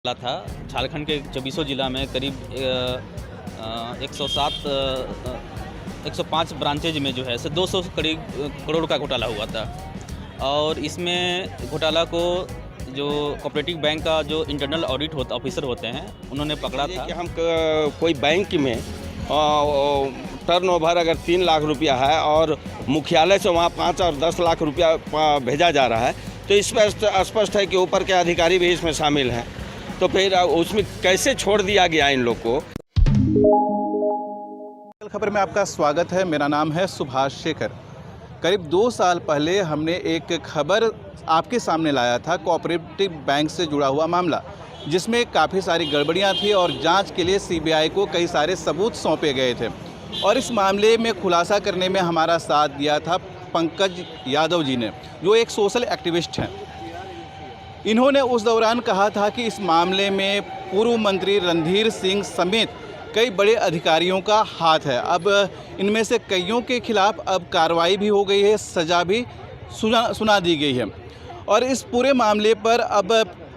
ला था झारखंड के चौबीसों जिला में करीब 105 ब्रांचेज में जो है 200 करीब करोड़ का घोटाला हुआ था। और इसमें घोटाला को जो कोऑपरेटिव बैंक का जो इंटरनल ऑडिट ऑफिसर होते हैं उन्होंने पकड़ा था कि हम कोई बैंक में टर्नओवर अगर 3 लाख रुपया है और मुख्यालय से वहाँ 5 और 10 लाख रुपया भेजा जा रहा है, तो इस पर स्पष्ट है कि ऊपर के अधिकारी भी इसमें शामिल हैं। तो फिर उसमें कैसे छोड़ दिया गया इन लोग को। खबर में आपका स्वागत है। मेरा नाम है सुभाष शेखर। करीब 2 साल पहले हमने एक खबर आपके सामने लाया था कोऑपरेटिव बैंक से जुड़ा हुआ मामला, जिसमें काफ़ी सारी गड़बड़ियां थी और जांच के लिए सीबीआई को कई सारे सबूत सौंपे गए थे। और इस मामले में खुलासा करने में हमारा साथ दिया था पंकज यादव जी ने, जो एक सोशल एक्टिविस्ट हैं। इन्होंने उस दौरान कहा था कि इस मामले में पूर्व मंत्री रणधीर सिंह समेत कई बड़े अधिकारियों का हाथ है। अब इनमें से कईयों के खिलाफ अब कार्रवाई भी हो गई है, सज़ा भी सुना दी गई है। और इस पूरे मामले पर अब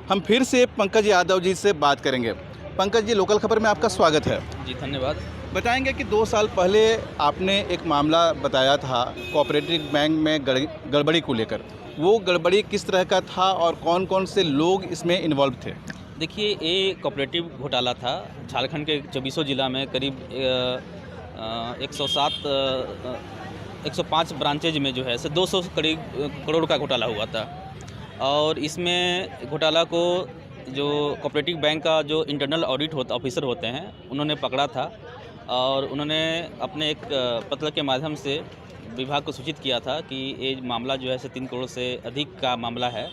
हम फिर से पंकज यादव जी से बात करेंगे। पंकज जी, लोकल खबर में आपका स्वागत है। जी धन्यवाद। बताएंगे कि 2 साल पहले आपने एक मामला बताया था कोऑपरेटिव बैंक में गड़बड़ी को लेकर। वो गड़बड़ी किस तरह का था और कौन कौन से लोग इसमें इन्वॉल्व थे? देखिए, ये कोऑपरेटिव घोटाला था झारखंड के चौबीसों जिला में करीब 105 ब्रांचेज में जो है 200 करीब करोड़ का घोटाला हुआ था। और इसमें घोटाला को जो कोऑपरेटिव बैंक का जो इंटरनल ऑडिट ऑफिसर होते हैं उन्होंने पकड़ा था। और उन्होंने अपने एक पत्र के माध्यम से विभाग को सूचित किया था कि ये मामला जो है 3 करोड़ से अधिक का मामला है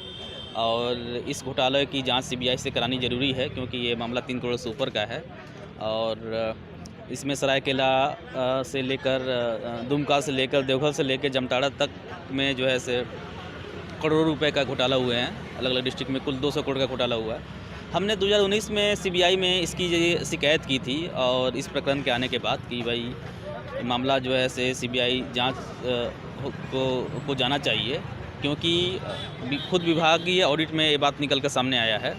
और इस घोटाले की जांच सीबीआई से करानी ज़रूरी है, क्योंकि ये मामला 3 करोड़ से ऊपर का है। और इसमें सरायकेला से लेकर दुमका से लेकर देवघर से लेकर जामताड़ा तक में जो है करोड़ों रुपए का घोटाला हुए हैं। अलग अलग डिस्ट्रिक्ट में कुल 200 करोड़ का घोटाला हुआ है। हमने 2019 में सीबीआई में इसकी शिकायत की थी और इस प्रकरण के आने के बाद कि भाई मामला जो है सीबीआई जांच को जाना चाहिए, क्योंकि खुद विभागीय ऑडिट में ये बात निकल कर सामने आया है।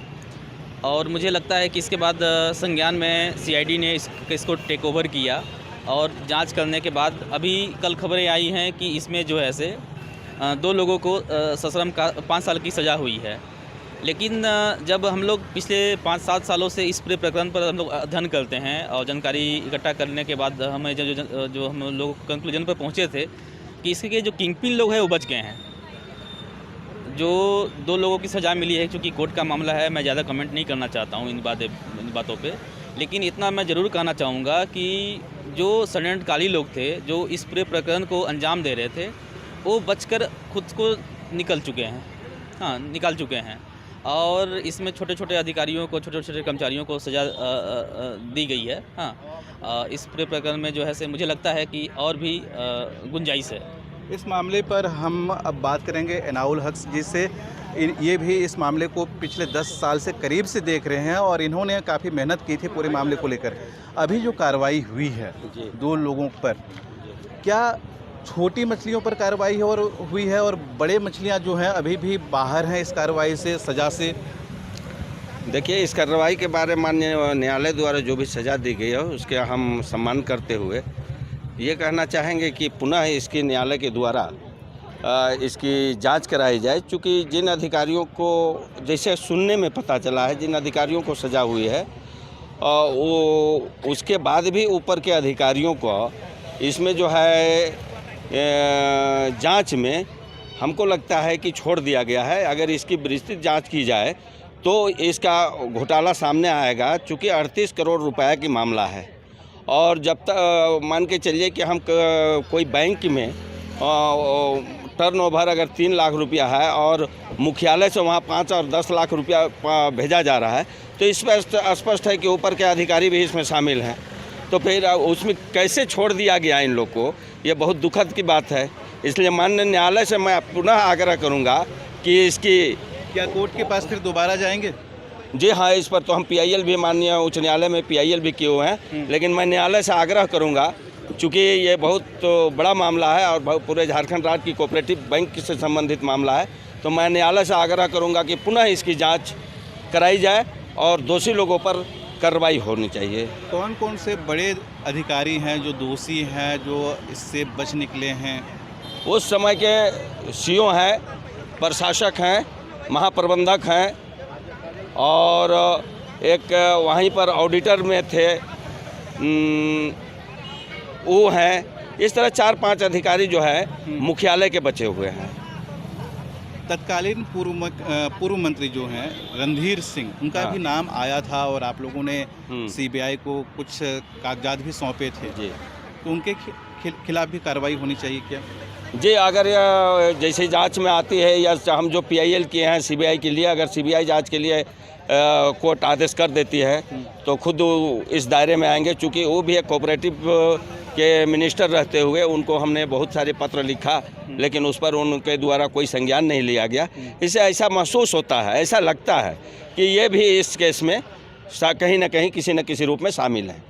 और मुझे लगता है कि इसके बाद संज्ञान में सीआईडी ने इसको टेक ओवर किया और जांच करने के बाद अभी कल खबरें आई हैं कि इसमें जो है 2 लोगों को सश्रम का 5 साल की सज़ा हुई है। लेकिन जब हम लोग पिछले 5-7 सालों से इस पूरे प्रकरण पर हम लोग अध्ययन करते हैं और जानकारी इकट्ठा करने के बाद हमें जो हम लोग कंक्लूजन पर पहुंचे थे कि इसके जो किंगपिन लोग हैं वो बच गए हैं। जो 2 लोगों की सज़ा मिली है, क्योंकि कोर्ट का मामला है, मैं ज़्यादा कमेंट नहीं करना चाहता हूँ इन बातों पे। लेकिन इतना मैं ज़रूर कहना चाहूँगा कि जो षड्यंत्रकारी लोग थे जो इस पूरे प्रकरण को अंजाम दे रहे थे, वो बचकर खुद को निकाल चुके हैं। और इसमें छोटे छोटे अधिकारियों को, छोटे छोटे कर्मचारियों को सज़ा दी गई है। इस पूरे प्रकरण में जो है मुझे लगता है कि और भी गुंजाइश है। इस मामले पर हम अब बात करेंगे एनाउल हक जी से। ये भी इस मामले को पिछले 10 साल से करीब से देख रहे हैं और इन्होंने काफ़ी मेहनत की थी पूरे मामले को लेकर। अभी जो कार्रवाई हुई है 2 लोगों पर, क्या छोटी मछलियों पर कार्रवाई हुई है और बड़े मछलियां जो हैं अभी भी बाहर हैं इस कार्रवाई से, सज़ा से? देखिए, इस कार्रवाई के बारे में माननीय न्यायालय द्वारा जो भी सज़ा दी गई है उसके हम सम्मान करते हुए ये कहना चाहेंगे कि पुनः इसकी न्यायालय के द्वारा इसकी जांच कराई जाए। चूँकि जिन अधिकारियों को, जैसे सुनने में पता चला है, जिन अधिकारियों को सज़ा हुई है वो उसके बाद भी ऊपर के अधिकारियों को इसमें जो है जांच में हमको लगता है कि छोड़ दिया गया है। अगर इसकी विस्तृत जांच की जाए तो इसका घोटाला सामने आएगा। चूँकि 38 करोड़ रुपए की मामला है और जब तक मान के चलिए कि हम कोई बैंक में टर्नओवर अगर 3 लाख रुपया है और मुख्यालय से वहाँ 5 और 10 लाख रुपया भेजा जा रहा है, तो इस पर स्पष्ट है कि ऊपर के अधिकारी भी इसमें शामिल हैं। तो फिर उसमें कैसे छोड़ दिया गया इन लोग को, ये बहुत दुखद की बात है। इसलिए माननीय न्यायालय से मैं पुनः आग्रह करूंगा कि इसकी, क्या कोर्ट के पास फिर दोबारा जाएंगे? जी हाँ, इस पर तो हम PIL भी, माननीय उच्च न्यायालय में PIL भी किए हुए हैं। लेकिन मैं न्यायालय से आग्रह करूंगा, चूँकि ये बहुत बड़ा मामला है और पूरे झारखंड राज्य की कोऑपरेटिव बैंक से संबंधित मामला है, तो मैं न्यायालय से आग्रह करूंगा कि पुनः इसकी जाँच कराई जाए और दोषी लोगों पर कार्रवाई होनी चाहिए। कौन कौन से बड़े अधिकारी हैं जो दोषी हैं, जो इससे बच निकले हैं? उस समय के सीओ हैं, प्रशासक हैं, महाप्रबंधक हैं और एक वहीं पर ऑडिटर में थे वो हैं। इस तरह 4-5 अधिकारी जो है मुख्यालय के बचे हुए हैं। तत्कालीन पूर्व मंत्री जो हैं रणधीर सिंह, उनका भी नाम आया था और आप लोगों ने सीबीआई को कुछ कागजात भी सौंपे थे जी। तो उनके खिलाफ भी कार्रवाई होनी चाहिए क्या? जी, अगर जैसे जांच में आती है या हम जो PIL किए हैं सीबीआई के लिए, अगर सीबीआई जांच के लिए कोर्ट आदेश कर देती है तो खुद इस दायरे में आएंगे। चूँकि वो भी एक कोऑपरेटिव के मिनिस्टर रहते हुए उनको हमने बहुत सारे पत्र लिखा, लेकिन उस पर उनके द्वारा कोई संज्ञान नहीं लिया गया। इससे ऐसा महसूस होता है, ऐसा लगता है कि ये भी इस केस में कहीं न कहीं किसी न किसी रूप में शामिल हैं।